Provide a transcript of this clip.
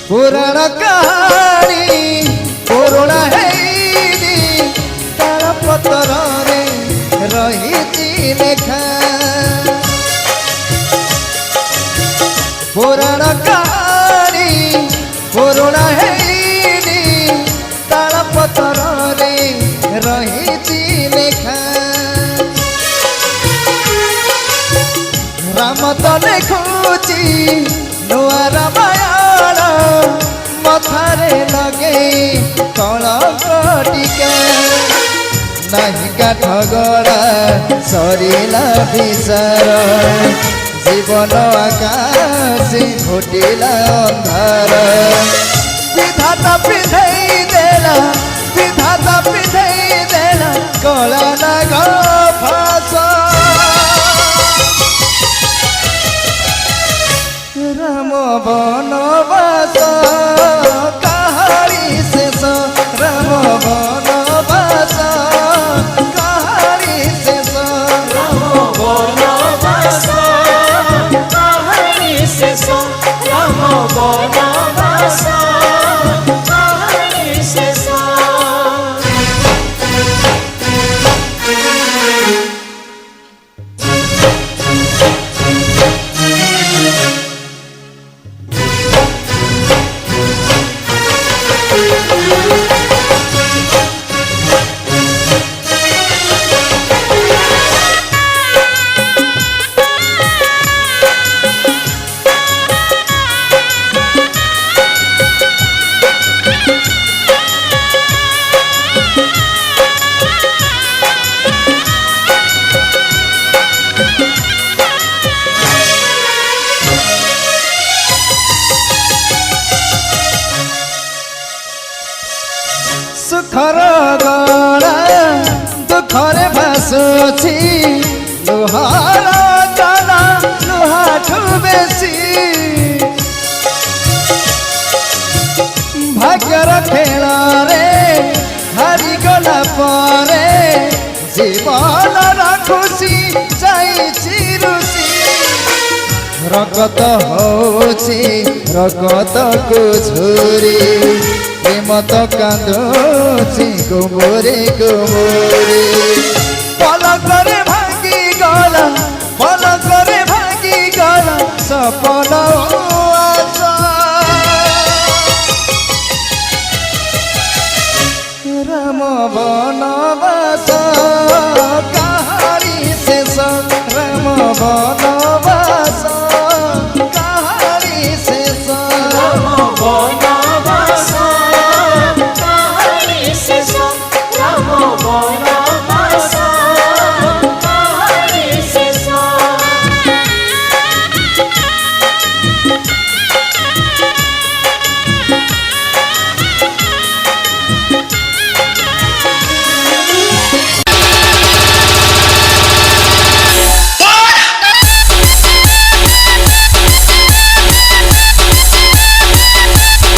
पुराण कहानी पुराणा हैनी तार पतर रे रही लेखा पुराण कहानी पुराणा हैनी तार पतर रे रही लेखा राम तो लिखुची नुआ रामायण मथारे लगे कलंक टीका नहीं काठ गड़ा सरिला विचार जीवन आकाशी घोटिला अंधार विधाता पिंधई देला विधाता पिंधई देला कला नाग फास राम बनवास कहानी शेष राम बनवास कहानी शेष राम बनवास कहानी शेष राम बनवास कहानी शेष सुखर गला दुखरे भासुची लुहार गला लुहाठू बेसी भाग्यर खेल रे हारी गला परे जीवन खुशी जाइछि रुसी रगत होची रगत को झुरी प्रेम तो कांदुची गुमुरी गुमुरी पलकरे भांगी गला पलकरे भांगी गला सपन आशा राम बनवास कहानी शेष राम बन